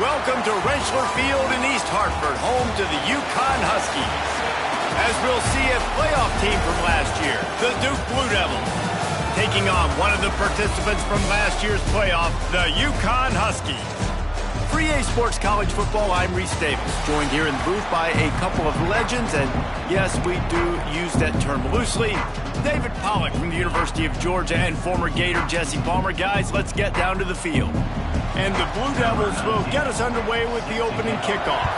Welcome to Rentschler Field in East Hartford, home to the UConn Huskies. As we'll see a playoff team from last year, the Duke Blue Devils, taking on one of the participants from last year's playoff, the UConn Huskies. For EA Sports College Football, I'm Reese Davis, joined here in the booth by a couple of legends, and yes, we do use that term loosely. David Pollack from the University of Georgia and former Gator Jesse Palmer. Guys, let's get down to the field. And the Blue Devils will get us underway with the opening kickoff.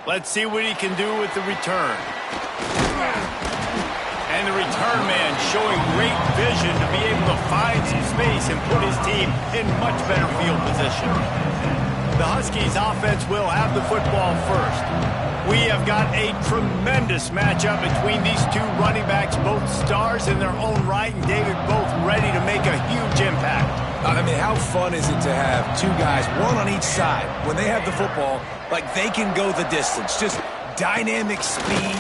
Let's see what he can do with the return. And the return man showing great vision to be able to find some space and put his team in much better field position. The Huskies offense will have the football first. We have got a tremendous matchup between these two running backs, both stars in their own right, and David, both ready to make a huge impact. I mean, how fun is it to have two guys, one on each side, when they have the football, like they can go the distance. Just dynamic speed,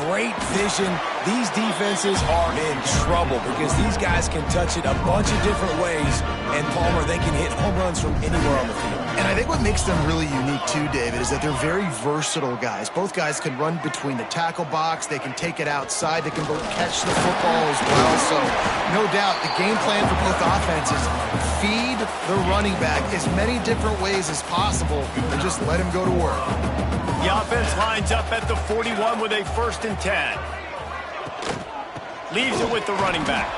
great vision. These defenses are in trouble because these guys can touch it a bunch of different ways, and Palmer, they can hit home runs from anywhere on the field. And I think what makes them really unique too, David, is that they're very versatile guys. Both guys can run between the tackle box. They can take it outside. They can both catch the football as well. So, no doubt, the game plan for both offenses, feed the running back as many different ways as possible and just let him go to work. The offense lines up at the 41 with a 1st and 10. Leaves it with the running back.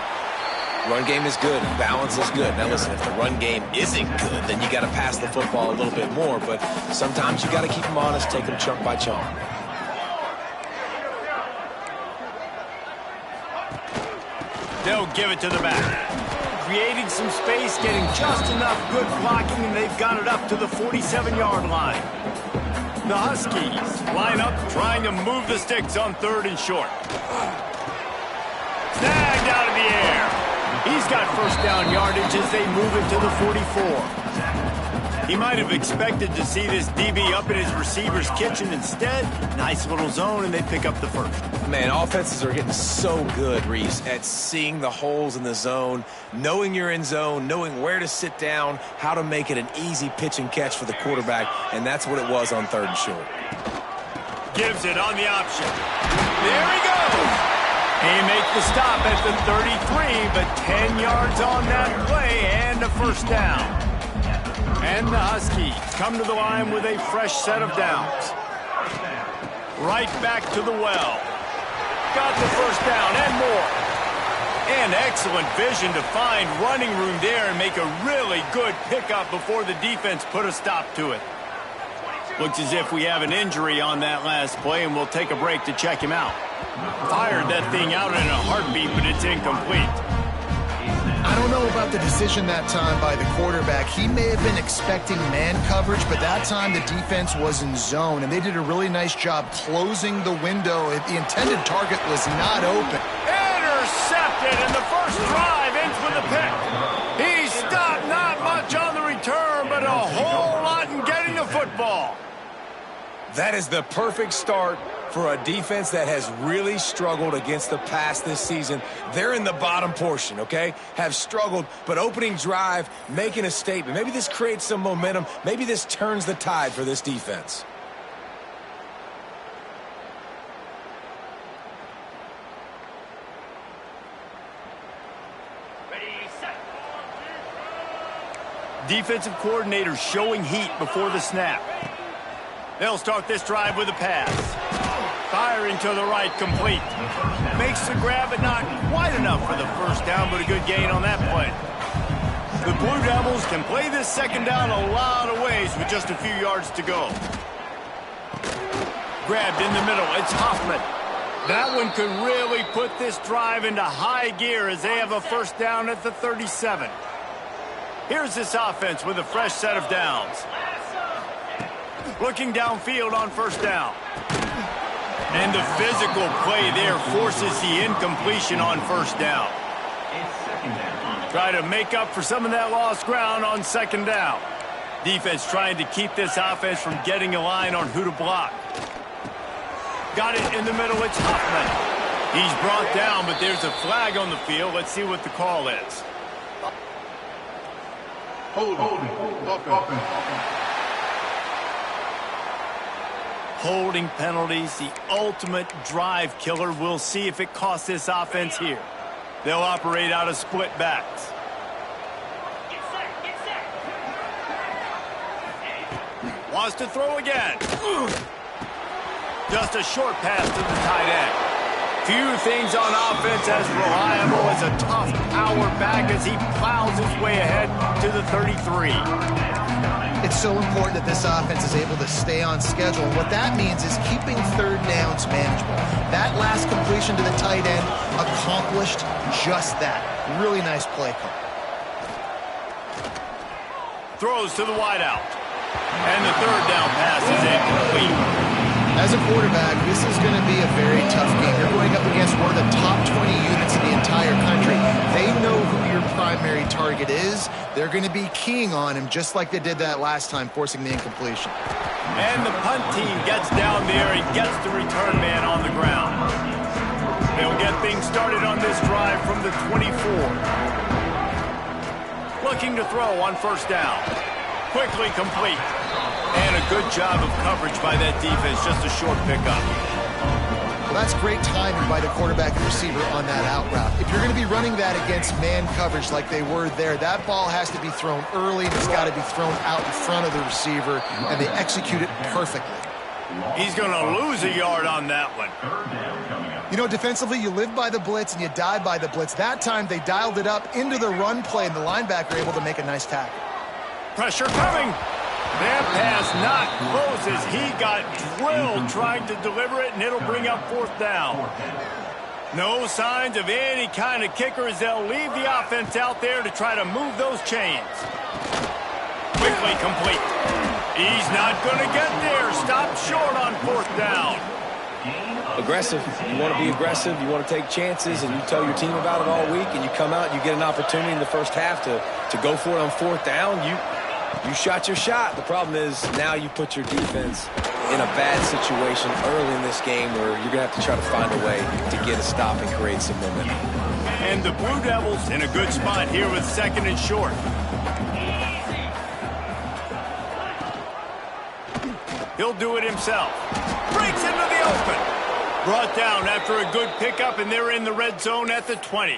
Run game is good, and balance is good. Now listen, if the run game isn't good, then you got to pass the football a little bit more, but sometimes you got to keep them honest, take them chunk by chunk. They'll give it to the back. Creating some space, getting just enough good blocking, and they've got it up to the 47-yard line. The Huskies line up trying to move the sticks on 3rd and short. Snagged out of the air. He's got 1st down yardage as they move it to the 44. He might have expected to see this DB up in his receiver's kitchen. Instead, nice little zone, and they pick up the 1st. Man, offenses are getting so good, Reese, at seeing the holes in the zone, knowing you're in zone, knowing where to sit down, how to make it an easy pitch and catch for the quarterback, and that's what it was on 3rd and short. Gives it on the option. There he goes. He makes the stop at the 33, but 10 yards on that play and a 1st down. And the Huskies come to the line with a fresh set of downs. Right back to the well. Got the 1st down and more. And excellent vision to find running room there and make a really good pickup before the defense put a stop to it. Looks as if we have an injury on that last play, and we'll take a break to check him out. Fired that thing out in a heartbeat, but it's incomplete. I don't know about the decision that time by the quarterback. He may have been expecting man coverage, but that time the defense was in zone, and they did a really nice job closing the window. The intended target was not open. Intercepted, and the first drive ends with a pick. He stopped not much on the return, but a whole lot in getting the football. That is the perfect start for a defense that has really struggled against the pass this season. They're in the bottom portion, okay? Have struggled, but opening drive, making a statement. Maybe this creates some momentum. Maybe this turns the tide for this defense. Defensive coordinator showing heat before the snap. They'll start this drive with a pass. Firing to the right, complete. Makes the grab, but not quite enough for the 1st down, but a good gain on that play. The Blue Devils can play this 2nd down a lot of ways with just a few yards to go. Grabbed in the middle, it's Hoffman. That one could really put this drive into high gear as they have a 1st down at the 37. Here's this offense with a fresh set of downs. Looking downfield on 1st down. And the physical play there forces the incompletion on 1st down. Try to make up for some of that lost ground on 2nd down. Defense trying to keep this offense from getting a line on who to block. Got it in the middle, it's Hoffman. He's brought down, but there's a flag on the field. Let's see what the call is. Holding penalties, the ultimate drive killer. We'll see if it costs this offense here. They'll operate out of split backs. Wants to throw again. Just a short pass to the tight end. Few things on offense as reliable as a tough power back as he plows his way ahead to the 33. It's so important that this offense is able to stay on schedule. And what that means is keeping third downs manageable. That last completion to the tight end accomplished just that. Really nice play call. Throws to the wideout. And the third down pass is incomplete. As a quarterback, this is going to be a very tough game. You're going up against one of the top 20 units in the entire country. They know who your primary target is. They're going to be keying on him just like they did that last time, forcing the incompletion. And the punt team gets down there and gets the return man on the ground. They'll get things started on this drive from the 24. Looking to throw on first down. Quickly complete. And a good job of coverage by that defense. Just a short pickup. Well, that's great timing by the quarterback and receiver on that out route. If you're going to be running that against man coverage like they were there, that ball has to be thrown early and it's got to be thrown out in front of the receiver, and they execute it perfectly. He's going to lose a yard on that one. You know, defensively, you live by the blitz and you die by the blitz. That time, they dialed it up into the run play, and the linebacker able to make a nice tackle. Pressure coming. That pass not close as he got drilled trying to deliver it, and it'll bring up fourth down. No signs of any kind of kicker as they'll leave the offense out there to try to move those chains. Quickly complete. He's not going to get there. Stop short on fourth down. Aggressive. You want to be aggressive. You want to take chances, and you tell your team about it all week, and you come out and you get an opportunity in the first half to go for it on fourth down. You shot your shot. The problem is now you put your defense in a bad situation early in this game where you're going to have to try to find a way to get a stop and create some momentum. And the Blue Devils in a good spot here with second and short. He'll do it himself. Breaks into the open. Brought down after a good pickup, and they're in the red zone at the 20.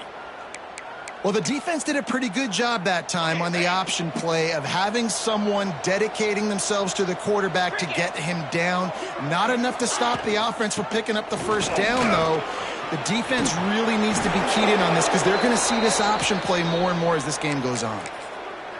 Well, the defense did a pretty good job that time on the option play of having someone dedicating themselves to the quarterback to get him down. Not enough to stop the offense from picking up the first down, though. The defense really needs to be keyed in on this because they're going to see this option play more and more as this game goes on.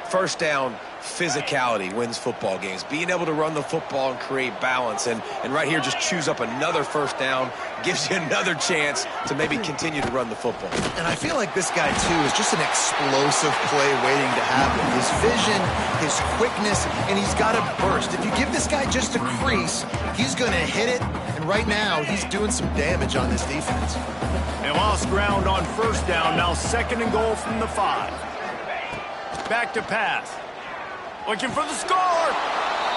First down, physicality wins football games. Being able to run the football and create balance. And right here, just choose up another first down, gives you another chance to maybe continue to run the football. And I feel like this guy, too, is just an explosive play waiting to happen. His vision, his quickness, and he's got a burst. If you give this guy just a crease, he's going to hit it. And right now, he's doing some damage on this defense. They lost ground on first down. Now second and goal from the 5. Back to pass. Looking for the score.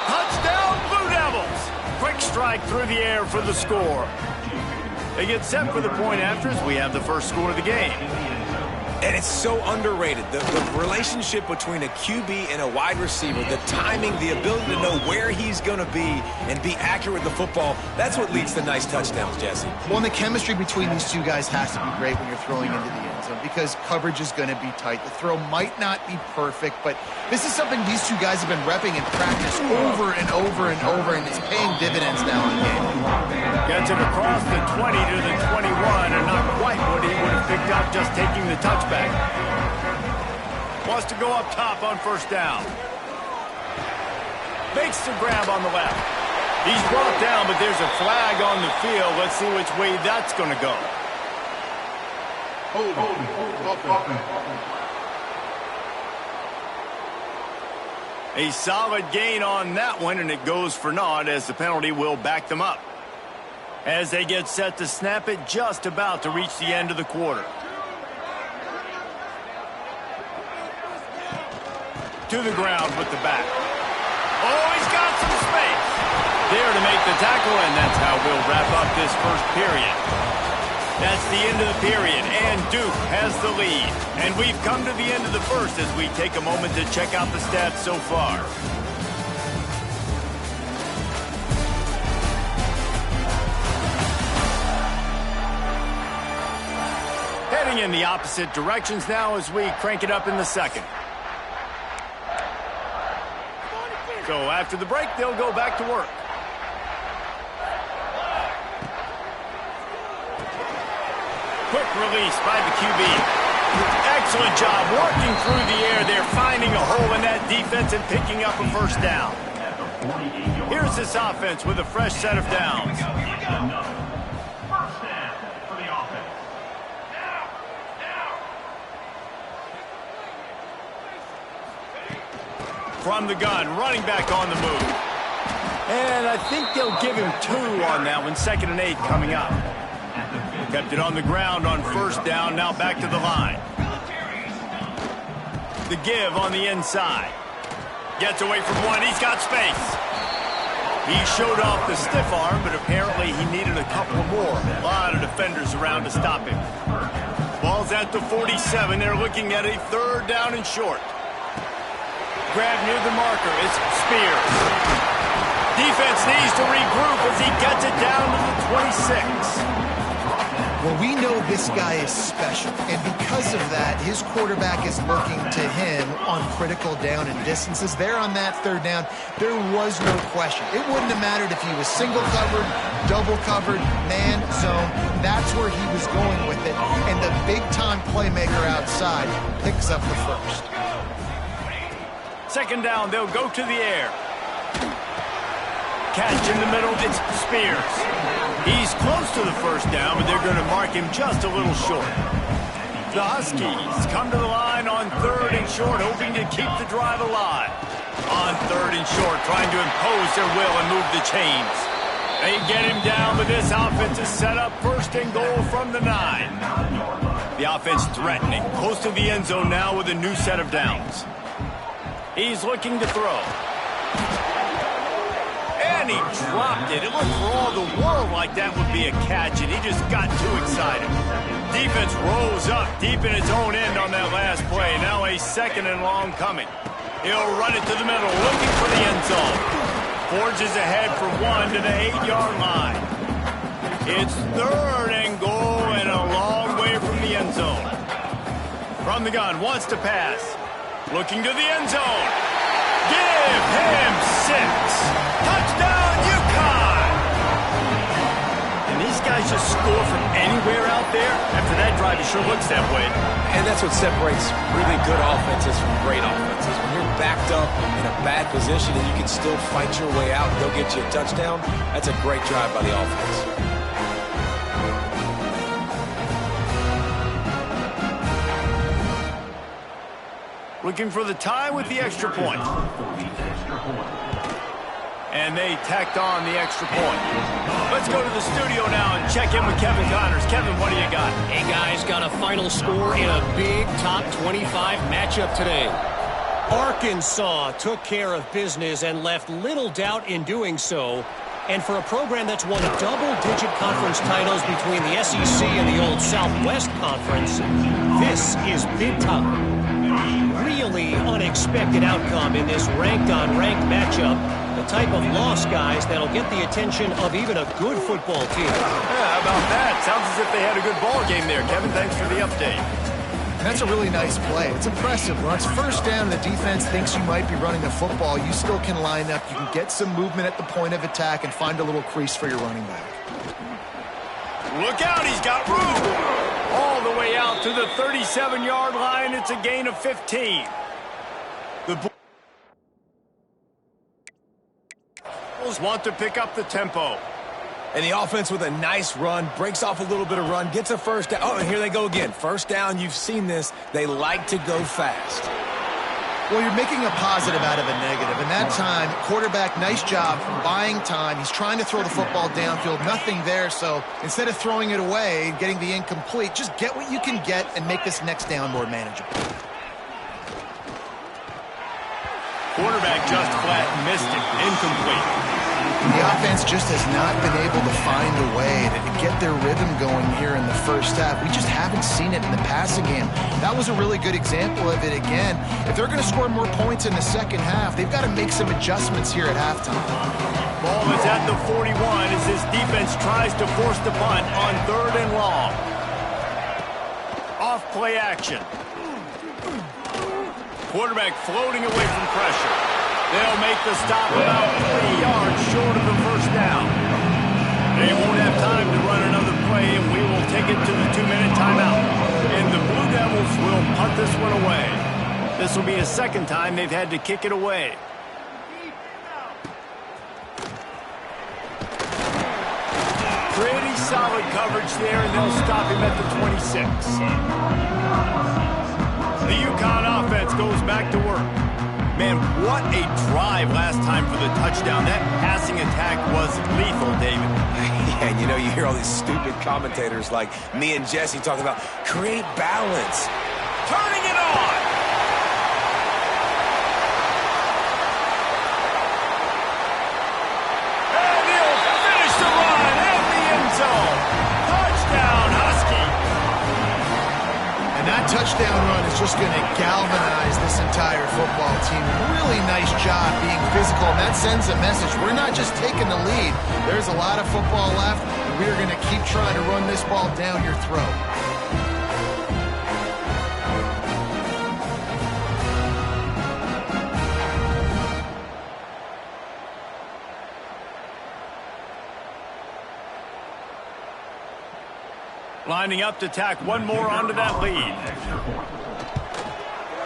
Touchdown, Blue Devils. Quick strike through the air for the score. They get set for the point after as we have the first score of the game. And it's so underrated. The relationship between a QB and a wide receiver, the timing, the ability to know where he's going to be and be accurate with the football, that's what leads to nice touchdowns, Jesse. Well, and the chemistry between these two guys has to be great when you're throwing into the end zone because coverage is going to be tight. The throw might not be perfect, but this is something these two guys have been repping in practice over and over and over, and it's paying dividends now in the game. Gets it across the 20 to the 21, and not quite what he would have picked up just taking the touchback. Wants to go up top on first down. Makes the grab on the left. He's brought down, but there's a flag on the field. Let's see which way that's going to go. A solid gain on that one, and it goes for naught as the penalty will back them up. As they get set to snap it, just about to reach the end of the quarter. To the ground with the back. Oh, he's got some space. There to make the tackle, and that's how we'll wrap up this first period. That's the end of the period, and Duke has the lead. And we've come to the end of the first as we take a moment to check out the stats so far. Heading in the opposite directions now as we crank it up in the second. So after the break, they'll go back to work. Quick release by the QB. Excellent job working through the air there, finding a hole in that defense and picking up a first down. Here's this offense with a fresh set of downs. From the gun, running back on the move. And I think they'll give him 2 on that one, 2nd and 8 coming up. Kept it on the ground on first down, now back to the line. The give on the inside. Gets away from one, he's got space. He showed off the stiff arm, but apparently he needed a couple more. A lot of defenders around to stop him. Ball's at the 47, they're looking at a 3rd down and short. Grab near the marker, it's Spears. Defense needs to regroup as he gets it down to the 26. Well, we know this guy is special, and because of that, his quarterback is looking to him on critical down and distances. There on that 3rd down, there was no question. It wouldn't have mattered if he was single covered, double covered, man, zone. That's where he was going with it, and the big-time playmaker outside picks up the first. 2nd down, they'll go to the air. Catch in the middle, it's Spears. He's close to the first down, but they're going to mark him just a little short. The Huskies come to the line on 3rd and short, hoping to keep the drive alive. On 3rd and short, trying to impose their will and move the chains. They get him down, but this offense is set up 1st and goal from the 9. The offense threatening, close to the end zone now with a new set of downs. He's looking to throw. And he dropped it. It looked for all the world like that would be a catch, and he just got too excited. Defense rolls up deep in its own end on that last play. Now a 2nd and long coming. He'll run it to the middle, looking for the end zone. Forges ahead for 1 to the 8-yard line. It's 3rd and goal and a long way from the end zone. From the gun, wants to pass. Looking to the end zone. Give him 6. Touchdown, UConn! And these guys just score from anywhere out there. After that drive, it sure looks that way. And that's what separates really good offenses from great offenses. When you're backed up in a bad position and you can still fight your way out and go get you a touchdown, that's a great drive by the offense. Looking for the tie with the extra point. And they tacked on the extra point. Let's go to the studio now and check in with Kevin Connors. Kevin, what do you got? Hey, guys, got a final score in a big top 25 matchup today. Arkansas took care of business and left little doubt in doing so. And for a program that's won double-digit conference titles between the SEC and the old Southwest Conference, this is big time. Really unexpected outcome in this ranked-on-ranked matchup. The type of loss, guys, that'll get the attention of even a good football team. Yeah, how about that? Sounds as if they had a good ball game there, Kevin. Thanks for the update. That's a really nice play. It's impressive. When it's 1st down and the defense thinks you might be running the football, you still can line up. You can get some movement at the point of attack and find a little crease for your running back. Look out, he's got room. All the way out to the 37-yard line. It's a gain of 15. The Bulls want to pick up the tempo. And the offense with a nice run, breaks off a little bit of run, gets a first down. Oh, and here they go again. First down, you've seen this. They like to go fast. Well, you're making a positive out of a negative. And that time, quarterback, nice job buying time. He's trying to throw the football downfield. Nothing there. So instead of throwing it away, getting the incomplete, just get what you can get and make this next down more manageable. Quarterback just flat missed it. Incomplete. The offense just has not been able to find a way to get their rhythm going here in the first half. We just haven't seen it in the passing game. That was a really good example of it again. If they're going to score more points in the second half, they've got to make some adjustments here at halftime. Ball is at the 41 as this defense tries to force the punt on 3rd and long. Off play action. Quarterback floating away from pressure. They'll make the stop about 3 yards short of the first down. They won't have time to run another play, and we will take it to the 2-minute timeout. And the Blue Devils will punt this one away. This will be the second time they've had to kick it away. Pretty solid coverage there, and they'll stop him at the 26. The UConn offense goes back to work. Man, what a drive last time for the touchdown. That passing attack was lethal, David. Yeah, and you know, you hear all these stupid commentators like me and Jesse talking about create balance. Turning it on! And he'll finish the run at the end zone. Touchdown, Husky! And that touchdown run is just going to galvanize this entire football team. Really nice job being physical, and that sends a message. We're not just taking the lead. There's a lot of football left, and we're going to keep trying to run this ball down your throat. Lining up to tack one more onto that lead.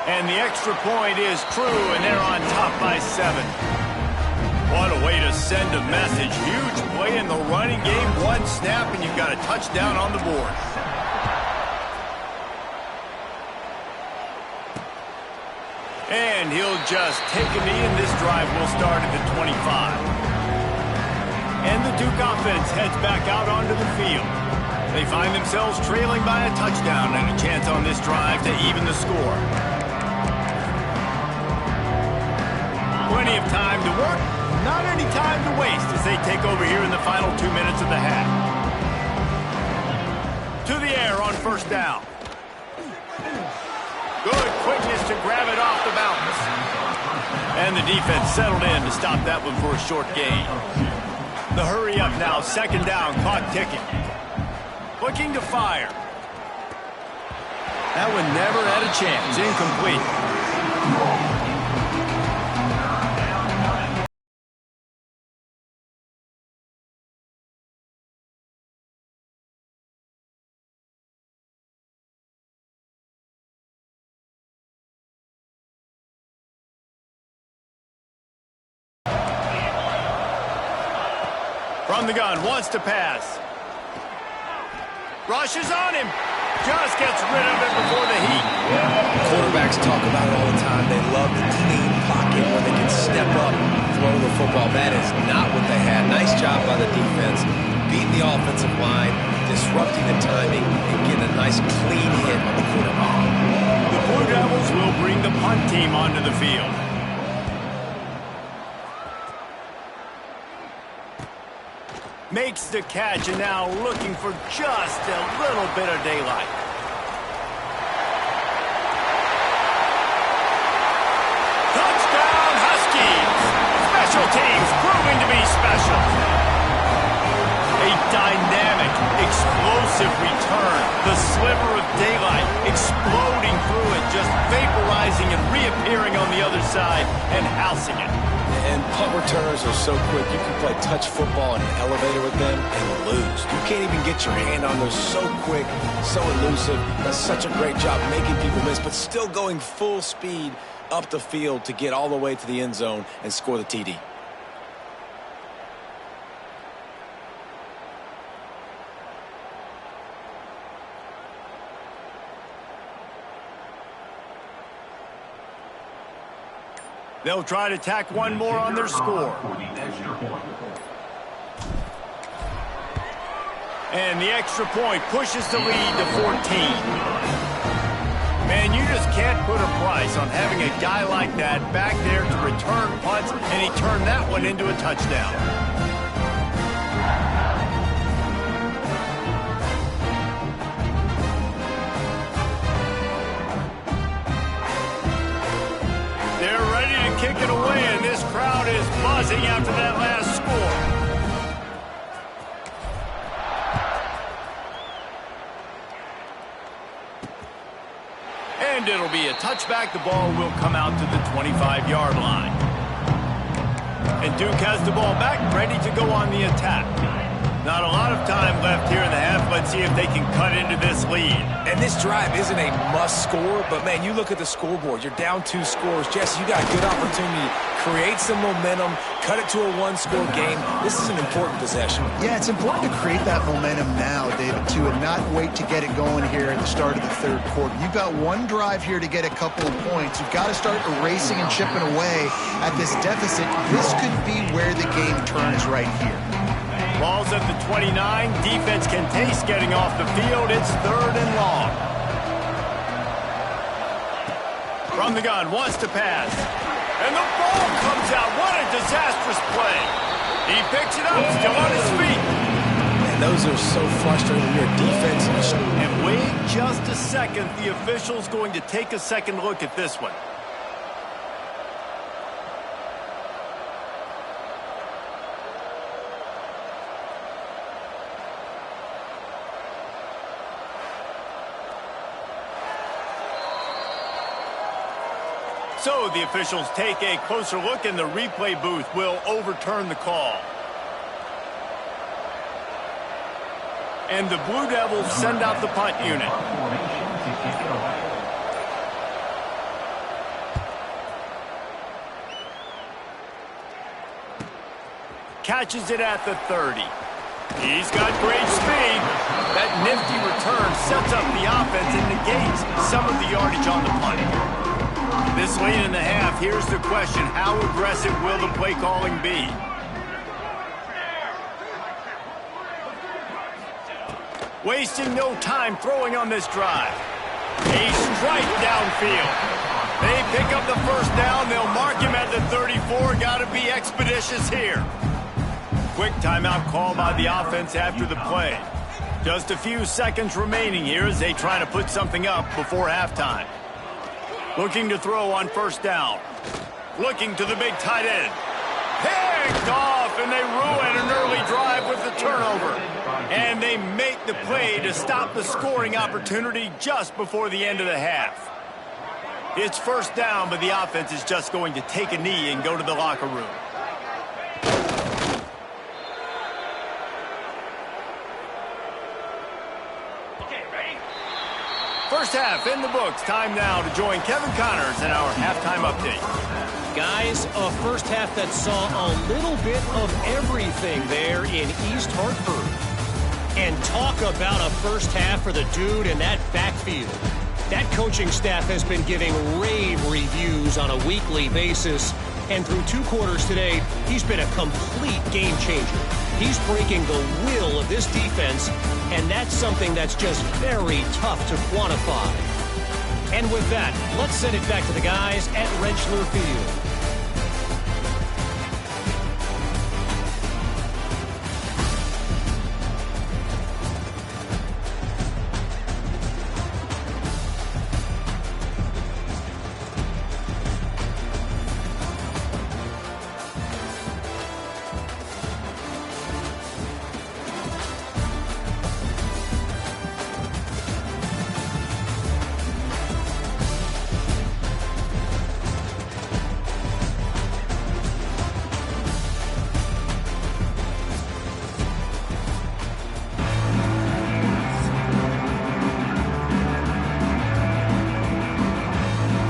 And the extra point is true, and they're on top by 7. What a way to send a message. Huge play in the running game. One snap, and you've got a touchdown on the board. And he'll just take a knee, and this drive will start at the 25. And the Duke offense heads back out onto the field. They find themselves trailing by a touchdown and a chance on this drive to even the score. Plenty of time to work, not any time to waste as they take over here in the final 2 minutes of the half. To the air on first down. Good quickness to grab it off the bounce. And the defense settled in to stop that one for a short gain. The hurry up now, second down, clock ticking. Looking to fire. That one never had a chance. Incomplete. From the gun, wants to pass. Rushes on him. Just gets rid of it before the heat. Quarterbacks talk about it all the time. They love the clean pocket where they can step up and throw the football. That is not what they had. Nice job by the defense. Beating the offensive line, disrupting the timing, and getting a nice clean hit on the quarterback. The Blue Devils will bring the punt team onto the field. Makes the catch, and now looking for just a little bit of daylight. Touchdown, Huskies! Special teams proving to be special. A dynamic, explosive return. The sliver of daylight exploding through it, just vaporizing and reappearing on the other side and housing it. And punt returners are so quick. You can play touch football in an elevator with them and lose. You can't even get your hand on those. So quick, so elusive. Does such a great job making people miss, but still going full speed up the field to get all the way to the end zone and score the TD. They'll try to tack one more on their score. And the extra point pushes the lead to 14. Man, you just can't put a price on having a guy like that back there to return punts, and he turned that one into a touchdown. kick it away, and this crowd is buzzing after that last score. And it'll be a touchback. The ball will come out to the 25-yard line. And Duke has the ball back, ready to go on the attack. Not a lot of time left here in the half. Let's see if they can cut into this lead. And this drive isn't a must score, but, man, you look at the scoreboard. You're down 2 scores. Jesse, you got a good opportunity to create some momentum, cut it to a 1-score game. This is an important possession. Yeah, it's important to create that momentum now, David, too, and not wait to get it going here at the start of the third quarter. You've got one drive here to get a couple of points. You've got to start erasing and chipping away at this deficit. This could be where the game turns right here. Ball's at the 29. Defense can taste getting off the field. It's 3rd and long. From the gun, wants to pass. And the ball comes out. What a disastrous play. He picks it up, still on his feet. And those are so frustrating. Your defense. And wait just a second. The official's going to take a second look at this one. So the officials take a closer look, and the replay booth will overturn the call. And the Blue Devils send out the punt unit. Catches it at the 30. He's got great speed. That nifty return sets up the offense and negates some of the yardage on the punt. This late in the half, here's the question. How aggressive will the play calling be? Wasting no time throwing on this drive. A strike downfield. They pick up the first down. They'll mark him at the 34. Got to be expeditious here. Quick timeout call by the offense after the play. Just a few seconds remaining here as they try to put something up before halftime. Looking to throw on first down. Looking to the big tight end. Picked off, and they ruin an early drive with the turnover. And they make the play to stop the scoring opportunity just before the end of the half. It's first down, but the offense is just going to take a knee and go to the locker room. First half in the books. Time now to join Kevin Connors in our halftime update. Guys, a first half that saw a little bit of everything there in East Hartford. And talk about a first half for the dude in that backfield. That coaching staff has been giving rave reviews on a weekly basis. And through 2 quarters today, he's been a complete game changer. He's breaking the will of this defense, and that's something that's just very tough to quantify. And with that, let's send it back to the guys at Rentschler Field.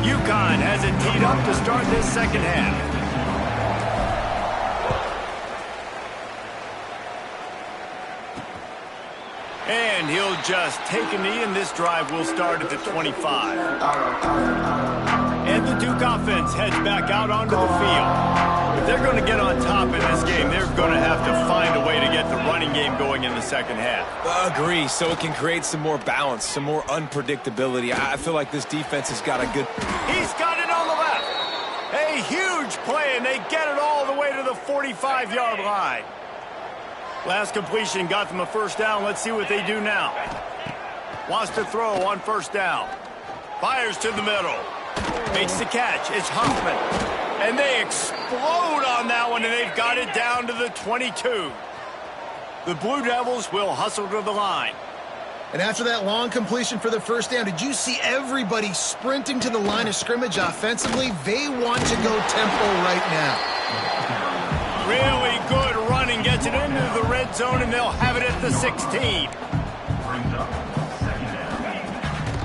UConn has it teed up to start this second half. And he'll just take a knee, and this drive will start at the 25. And the Duke offense heads back out onto the field. If they're going to get on top in this game, they're going to have to find a way to get the running game going in the second half. Agree, so it can create some more balance, some more unpredictability. I feel like this defense has got a good... He's got it on the left. A huge play, and they get it all the way to the 45-yard line. Last completion got them a first down. Let's see what they do now. Wants to throw on first down. Fires to the middle. Makes the catch. It's Huffman. And they explode on that one, and they've got it down to the 22. The Blue Devils will hustle to the line. And after that long completion for the first down, did you see everybody sprinting to the line of scrimmage offensively? They want to go tempo right now. Really good running, gets it into the red zone, and they'll have it at the 16.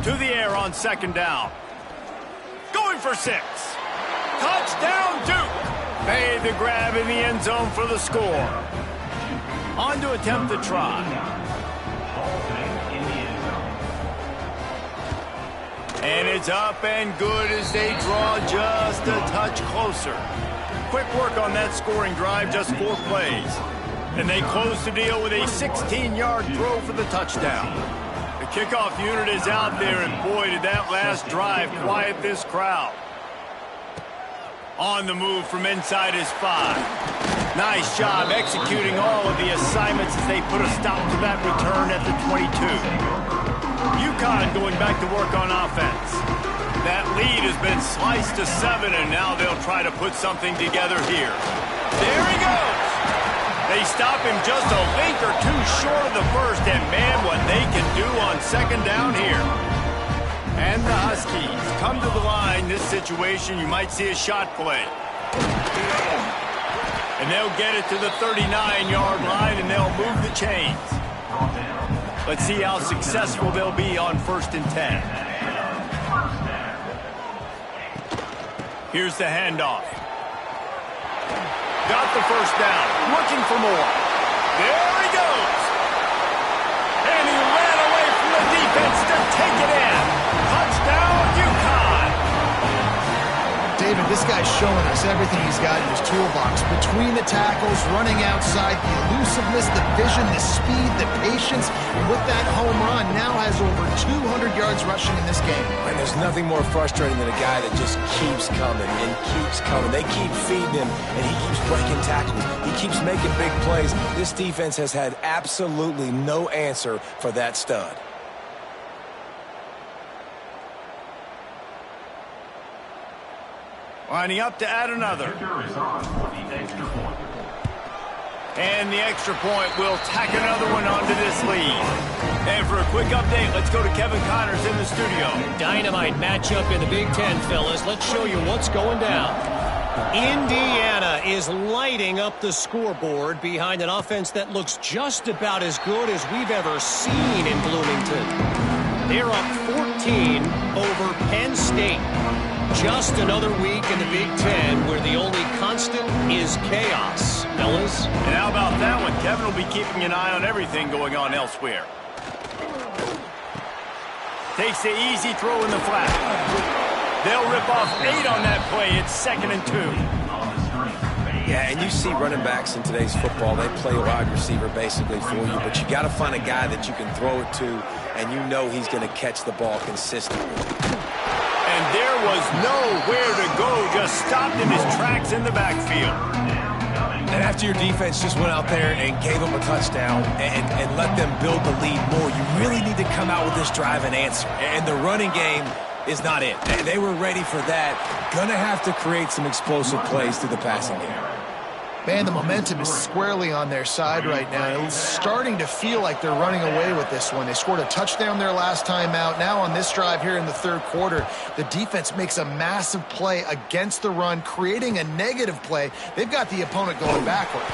To the air on second down. Going for 6. Touchdown, Duke. Made the grab in the end zone for the score. On to attempt the try. And it's up and good as they draw just a touch closer. Quick work on that scoring drive, just 4 plays. And they close the deal with a 16-yard throw for the touchdown. The kickoff unit is out there, and boy, did that last drive quiet this crowd. On the move from inside his 5. Nice job executing all of the assignments as they put a stop to that return at the 22. UConn going back to work on offense. That lead has been sliced to 7, and now they'll try to put something together here. There he goes. They stop him just a link or 2 short of the first, and man, what they can do on second down here. And the Huskies come to the line. This situation, you might see a shot play. And they'll get it to the 39-yard line, and they'll move the chains. Let's see how successful they'll be on 1st and 10. Here's the handoff. Got the first down. Looking for more. There he goes. And he ran away from the defense to take it in. Touchdown, UConn. David, this guy's showing us everything he's got in his toolbox. Between the tackles, running outside, the elusiveness, the vision, the speed, the patience. And with that home run, now has over 200 yards rushing in this game. And there's nothing more frustrating than a guy that just keeps coming and keeps coming. They keep feeding him, and he keeps breaking tackles. He keeps making big plays. This defense has had absolutely no answer for that stud. Lining up to add another. And the extra point will tack another one onto this lead. And for a quick update, let's go to Kevin Connors in the studio. Dynamite matchup in the Big Ten, fellas. Let's show you what's going down. Indiana is lighting up the scoreboard behind an offense that looks just about as good as we've ever seen in Bloomington. They're up 14 over Penn State. Just another week in the Big Ten where the only constant is chaos, fellas. And how about that one? Kevin will be keeping an eye on everything going on elsewhere. Takes the easy throw in the flat. They'll rip off 8 on that play. It's 2nd and 2. Yeah, and you see running backs in today's football, they play wide receiver basically for you, but you got to find a guy that you can throw it to, and you know he's going to catch the ball consistently. And there was nowhere to go, just stopped in his tracks in the backfield. And after your defense just went out there and gave them a touchdown and let them build the lead more, you really need to come out with this drive and answer. And the running game is not it. And they were ready for that. Gonna have to create some explosive plays through the passing game. Man, the momentum is squarely on their side right now. It's starting to feel like they're running away with this one. They scored a touchdown their last time out. Now on this drive here in the 3rd quarter, the defense makes a massive play against the run, creating a negative play. They've got the opponent going backwards.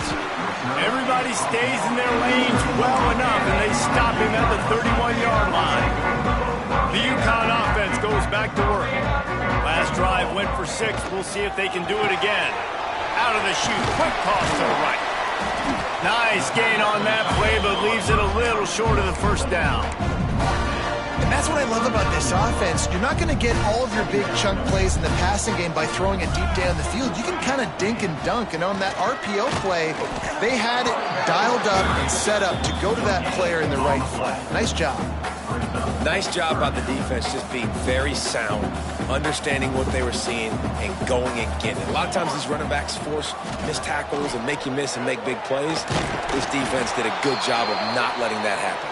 Everybody stays in their lanes well enough, and they stop him at the 31-yard line. The UConn offense goes back to work. Last drive went for 6. We'll see if they can do it again. Out of the chute, quick toss to the right. Nice gain on that play, but leaves it a little short of the first down. And that's what I love about this offense. You're not going to get all of your big chunk plays in the passing game by throwing it deep down the field. You can kind of dink and dunk, and on that RPO play, they had it dialed up and set up to go to that player in the right flat. Nice job. Nice job by the defense, just being very sound, understanding what they were seeing, and going and getting it. A lot of times these running backs force missed tackles and make you miss and make big plays. This defense did a good job of not letting that happen.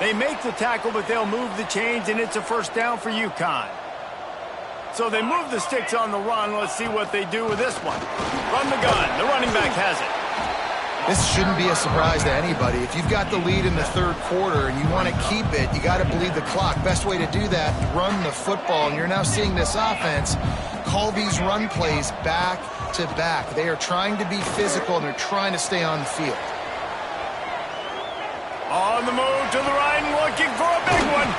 They make the tackle, but they'll move the chains, and it's a first down for UConn. So they move the sticks on the run. Let's see what they do with this one. From the gun, the running back has it. This shouldn't be a surprise to anybody. If you've got the lead in the third quarter and you want to keep it, you got to bleed the clock. Best way to do that, run the football. And you're now seeing this offense call these run plays back to back. They are trying to be physical, and they're trying to stay on the field. On the move to the right and looking for a big one.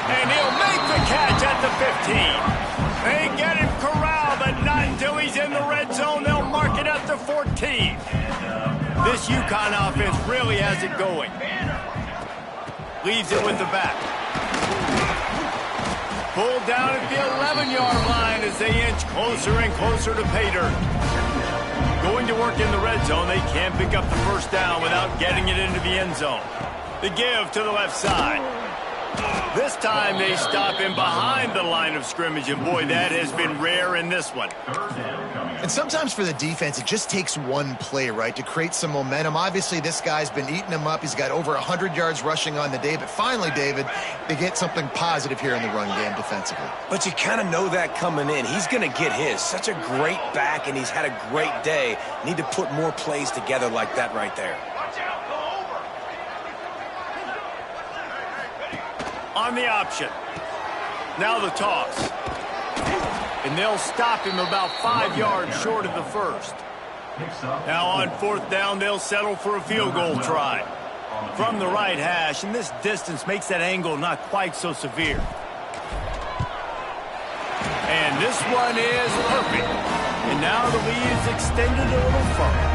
And he'll make the catch at the 15. They get him corralled, but not until he's in the red zone. They'll mark it at the 14. This UConn offense really has it going. Leaves it with the back. Pulled down at the 11-yard line as they inch closer and closer to pay dirt. Going to work in the red zone, they can't pick up the first down without getting it into the end zone. The give to the left side. This time they stop him behind the line of scrimmage, and boy, that has been rare in this one. And sometimes for the defense, it just takes one play, right, to create some momentum. Obviously, this guy's been eating him up. He's got over 100 yards rushing on the day. But finally, David, they get something positive here in the run game defensively. But you kind of know that coming in. He's going to get his. Such a great back, and he's had a great day. Need to put more plays together like that right there. On the option. Now the toss. And they'll stop him about 5 yards short of the first. Now on fourth down, they'll settle for a field goal try. From the right hash, and this distance makes that angle not quite so severe. And this one is perfect. And now the lead is extended a little further.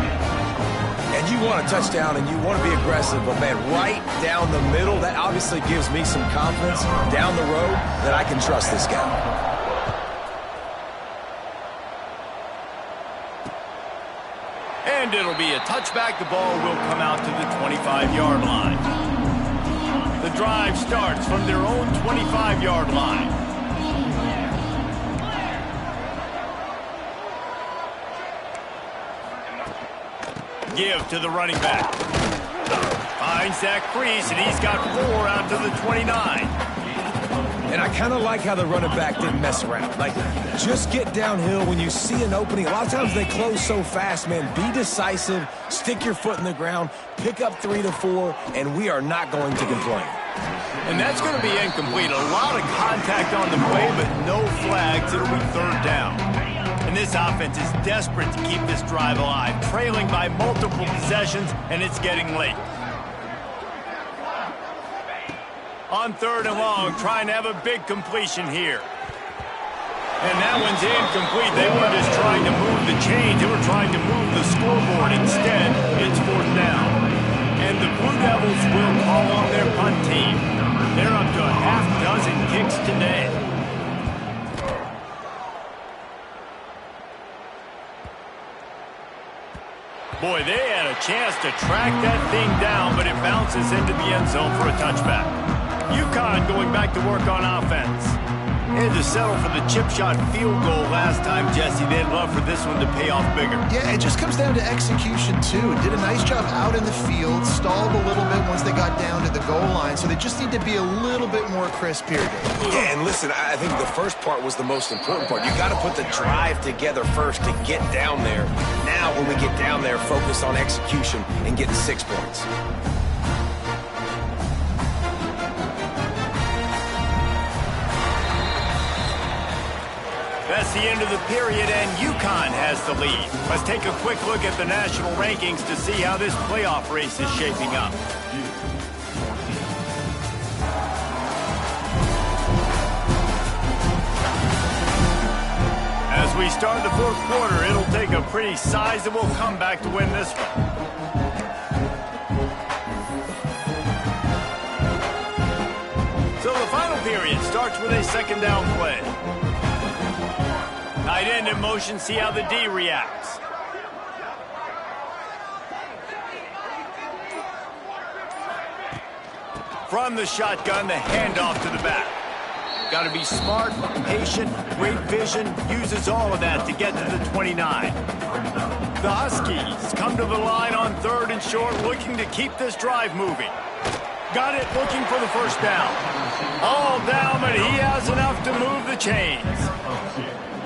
And you want a touchdown, and you want to be aggressive, but, man, right down the middle, that obviously gives me some confidence down the road that I can trust this guy. And it'll be a touchback. The ball will come out to the 25-yard line. The drive starts from their own 25-yard line. Give to the running back. Finds that crease, and he's got 4 out to the 29. And I kind of like how the running back didn't mess around. Like, just get downhill when you see an opening. A lot of times they close so fast, man. Be decisive, stick your foot in the ground, pick up 3 to 4, and we are not going to complain. And that's going to be incomplete. A lot of contact on the play, but no flags. It'll be third down. And this offense is desperate to keep this drive alive, trailing by multiple possessions, and it's getting late. On third and long, trying to have a big completion here. And that one's incomplete. They were just trying to move the chains. They were trying to move the scoreboard. Instead, it's fourth down. And the Blue Devils will call on their punt team. They're up to a half dozen kicks today. Boy, they had a chance to track that thing down, but it bounces into the end zone for a touchback. UConn going back to work on offense. They had to settle for the chip shot field goal last time, Jesse. They'd love for this one to pay off bigger. Yeah, it just comes down to execution, too. Did a nice job out in the field, stalled a little bit once they got down to the goal line, so they just need to be a little bit more crisp here. Yeah, and listen, I think the first part was the most important part. You got to put the drive together first to get down there. Now, when we get down there, focus on execution and getting 6 points. That's the end of the period, and UConn has the lead. Let's take a quick look at the national rankings to see how this playoff race is shaping up. As we start the fourth quarter, it'll take a pretty sizable comeback to win this one. So the final period starts with a second down play. Tight end in motion, see how the D reacts. From the shotgun, the handoff to the back. Got to be smart, patient, great vision, uses all of that to get to the 29. The Huskies come to the line on third and short, looking to keep this drive moving. Got it, looking for the first down. All down, but he has enough to move the chains.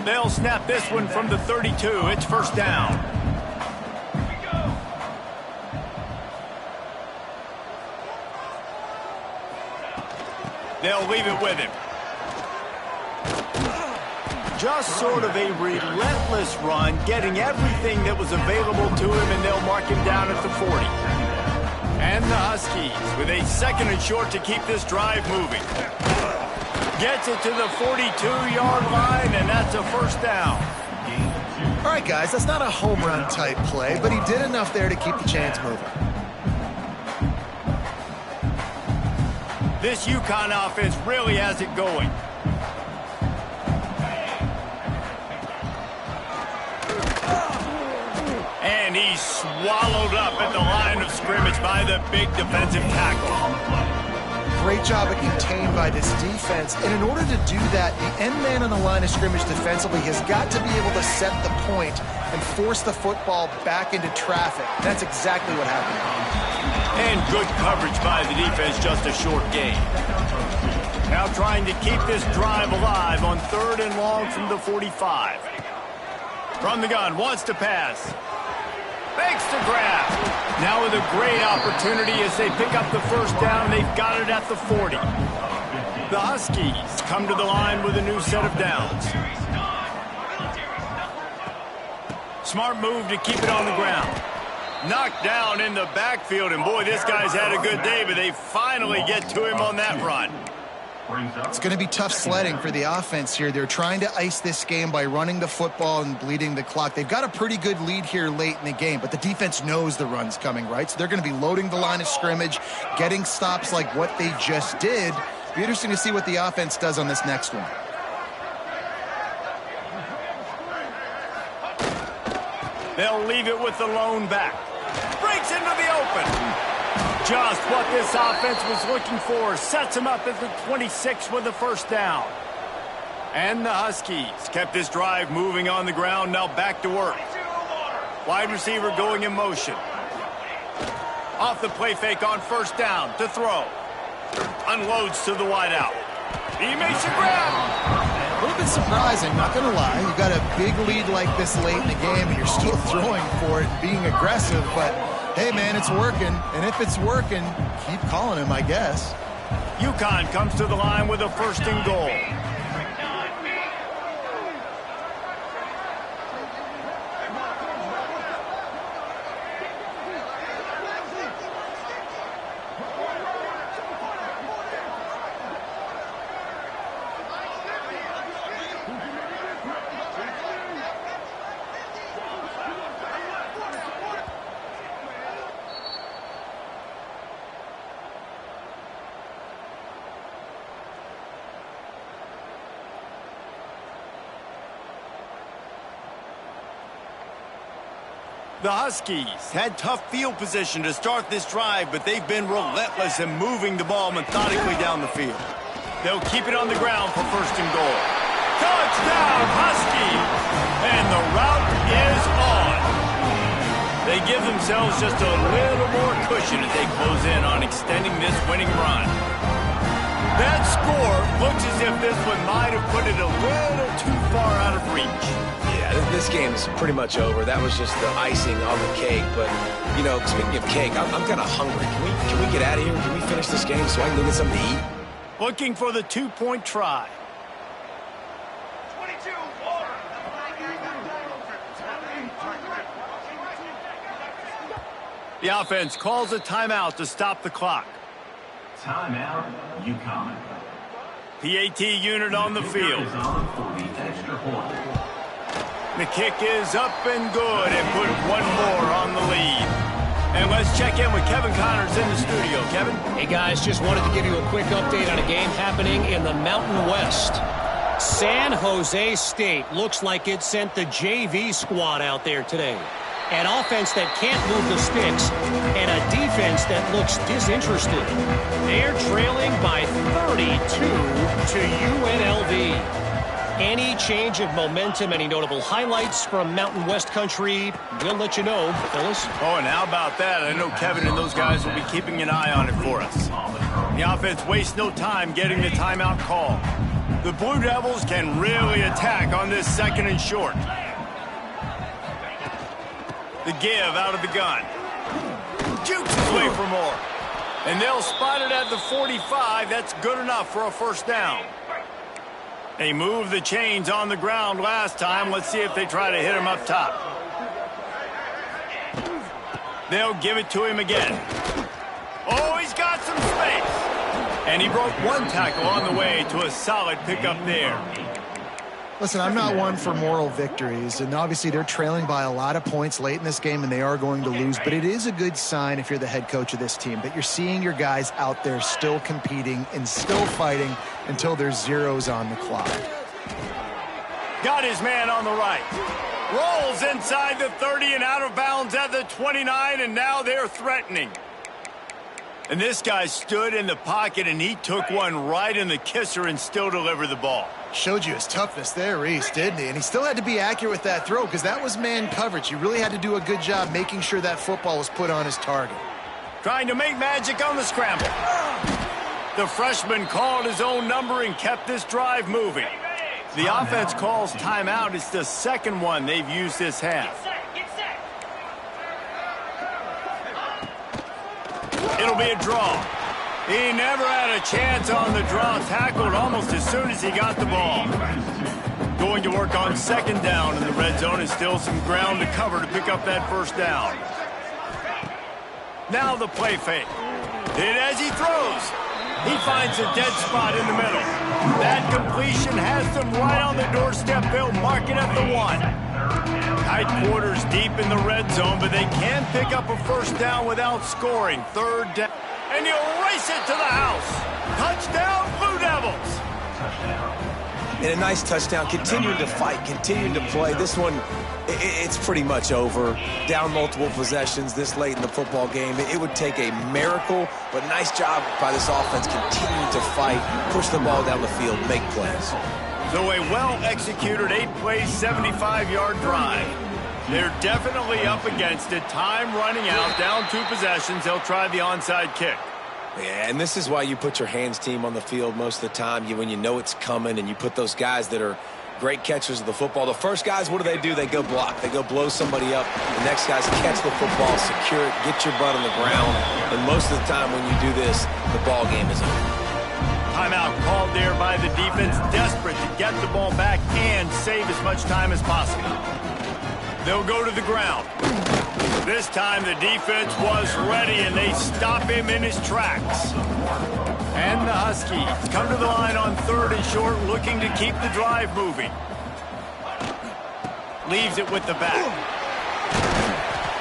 They'll snap this one from the 32. It's first down. They'll leave it with him. Just sort of a relentless run, getting everything that was available to him, and they'll mark him down at the 40. And the Huskies with a 2nd and short to keep this drive moving. Gets it to the 42-yard line, and that's a first down. All right, guys, that's not a home run type play, but he did enough there to keep the chains moving. This UConn offense really has it going. And he's swallowed up at the line of scrimmage by the big defensive tackle. Great job of contained by this defense. And in order to do that, the end man on the line of scrimmage defensively has got to be able to set the point and force the football back into traffic. That's exactly what happened. And good coverage by the defense, just a short gain. Now trying to keep this drive alive on 3rd and long from the 45. From the gun, wants to pass. Fakes to grab. Now with a great opportunity as they pick up the first down. They've got it at the 40. The Huskies come to the line with a new set of downs. Smart move to keep it on the ground. Knocked down in the backfield, and boy, this guy's had a good day, but they finally get to him on that run. It's going to be tough sledding for the offense here. They're trying to ice this game by running the football and bleeding the clock. They've got a pretty good lead here late in the game, but the defense knows the run's coming, right? So they're going to be loading the line of scrimmage, getting stops like what they just did. Be interesting to see what the offense does on this next one. They'll leave it with the lone back. Breaks into the open. Just what this offense was looking for. Sets him up at the 26 with the first down. And the Huskies kept this drive moving on the ground. Now back to work. Wide receiver going in motion. Off the play fake on first down to throw. Unloads to the wideout. He makes a grab. A little bit surprising, not going to lie. You got a big lead like this late in the game, and you're still throwing for it and being aggressive. But, hey, man, it's working. And if it's working, keep calling him, I guess. UConn comes to the line with a 1st and goal. The Huskies had tough field position to start this drive, but they've been relentless in moving the ball methodically down the field. They'll keep it on the ground for 1st and goal. Touchdown, Huskies! And the route is on. They give themselves just a little more cushion as they close in on extending this winning run. That score looks as if this one might have put it a little too far out of reach. Yeah, this game is pretty much over. That was just the icing on the cake. But, you know, speaking of cake, I'm kind of hungry. Can we get out of here? Can we finish this game so I can go get something to eat? Looking for the 2-point try. 22. The offense calls a timeout to stop the clock. Timeout, UConn. PAT unit on the field. The kick is up and good and put one more on the lead. And let's check in with Kevin Connors in the studio. Kevin? Hey, guys, just wanted to give you a quick update on a game happening in the Mountain West. San Jose State looks like it sent the JV squad out there today. An offense that can't move the sticks and a defense that looks disinterested. They're trailing by 32 to UNLV. Any change of momentum, any notable highlights from Mountain West country, we'll let you know, fellas. Oh, and how about that? I know Kevin and those guys will be keeping an eye on it for us. The offense wastes no time getting the timeout call. The Blue Devils can really attack on this 2nd and short. The give out of the gun. Jukes his way for more. And they'll spot it at the 45. That's good enough for a first down. They moved the chains on the ground last time. Let's see if they try to hit him up top. They'll give it to him again. Oh, he's got some space. And he broke one tackle on the way to a solid pickup there. Listen, I'm not one for moral victories, and obviously they're trailing by a lot of points late in this game, and they are going to lose, but it is a good sign if you're the head coach of this team that you're seeing your guys out there still competing and still fighting until there's zeros on the clock. Got his man on the right. Rolls inside the 30 and out of bounds at the 29, and now they're threatening. And this guy stood in the pocket, and he took one right in the kisser and still delivered the ball. Showed you his toughness there, Reese, didn't he? And he still had to be accurate with that throw because that was man coverage. He really had to do a good job making sure that football was put on his target. Trying to make magic on the scramble. The freshman called his own number and kept this drive moving. The offense calls timeout. It's the 2nd one they've used this half. It'll be a draw. He never had a chance on the draw. Tackled almost as soon as he got the ball. Going to work on 2nd down in the red zone, and still some ground to cover to pick up that first down. Now the play fake. And as he throws, he finds a dead spot in the middle. That completion has them right on the doorstep. They'll mark it at the 1. Tight quarters deep in the red zone, but they can pick up a first down without scoring. 3rd down. And he'll race it to the house. Touchdown, Blue Devils. And a nice touchdown, continuing to fight, continuing to play. This one, it's pretty much over. Down multiple possessions this late in the football game. It would take a miracle, but nice job by this offense continuing to fight, push the ball down the field, make plays. So a well-executed 8-play, 75-yard drive. They're definitely up against it. Time running out, down 2 possessions. They'll try the onside kick. Yeah, and this is why you put your hands team on the field most of the time. When you know it's coming, and you put those guys that are great catchers of the football. The first guys, what do? They go block. They go blow somebody up. The next guys catch the football, secure it, get your butt on the ground. And most of the time when you do this, the ball game is over. Timeout called there by the defense, desperate to get the ball back and save as much time as possible. They'll go to the ground. This time the defense was ready, and they stop him in his tracks. And the Huskies come to the line on 3rd and short, looking to keep the drive moving. Leaves it with the back.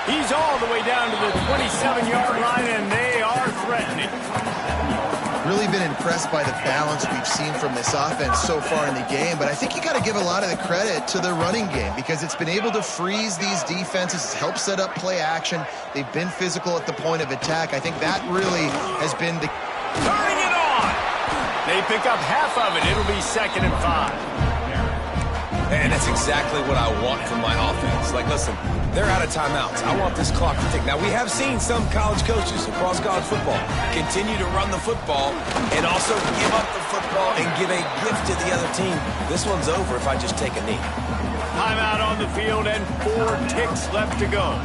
He's all the way down to the 27-yard line, and they are threatening. Really been impressed by the balance we've seen from this offense so far in the game, but I think you got to give a lot of the credit to the running game because it's been able to freeze these defenses, help set up play action. They've been physical at the point of attack. I think that really has been the... Turning it on! They pick up half of it. It'll be 2nd and 5. And that's exactly what I want from my offense. Like, listen, they're out of timeouts. I want this clock to tick. Now, we have seen some college coaches across college football continue to run the football and also give up the football and give a gift to the other team. This one's over if I just take a knee. Timeout on the field and 4 ticks left to go.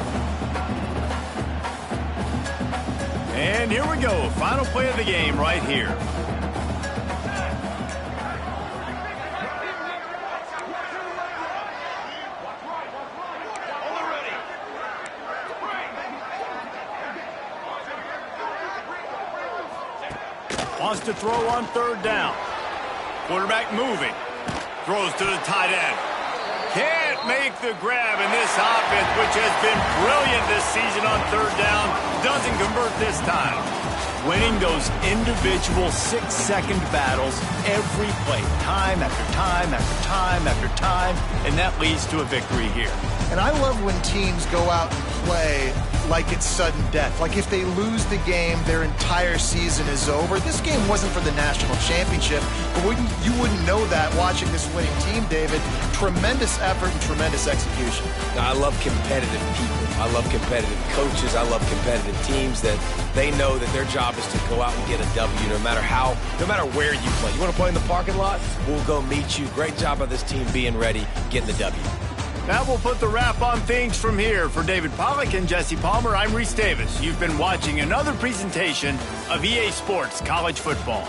And here we go. Final play of the game right here. Wants to throw on 3rd down. Quarterback moving. Throws to the tight end. Can't make the grab, and this offense, which has been brilliant this season on 3rd down, doesn't convert this time. Winning those individual 6-second battles every play, time after time after time after time, and that leads to a victory here. And I love when teams go out and play like it's sudden death. Like if they lose the game, their entire season is over. This game wasn't for the national championship, but you wouldn't know that watching this winning team, David. Tremendous effort and tremendous execution. I love competitive people. I love competitive coaches. I love competitive teams that they know that their job is to go out and get a W no matter where you play. You want to play in the parking lot? We'll go meet you. Great job of this team being ready, getting the W. That will put the wrap on things from here. For David Pollack and Jesse Palmer, I'm Reese Davis. You've been watching another presentation of EA Sports College Football.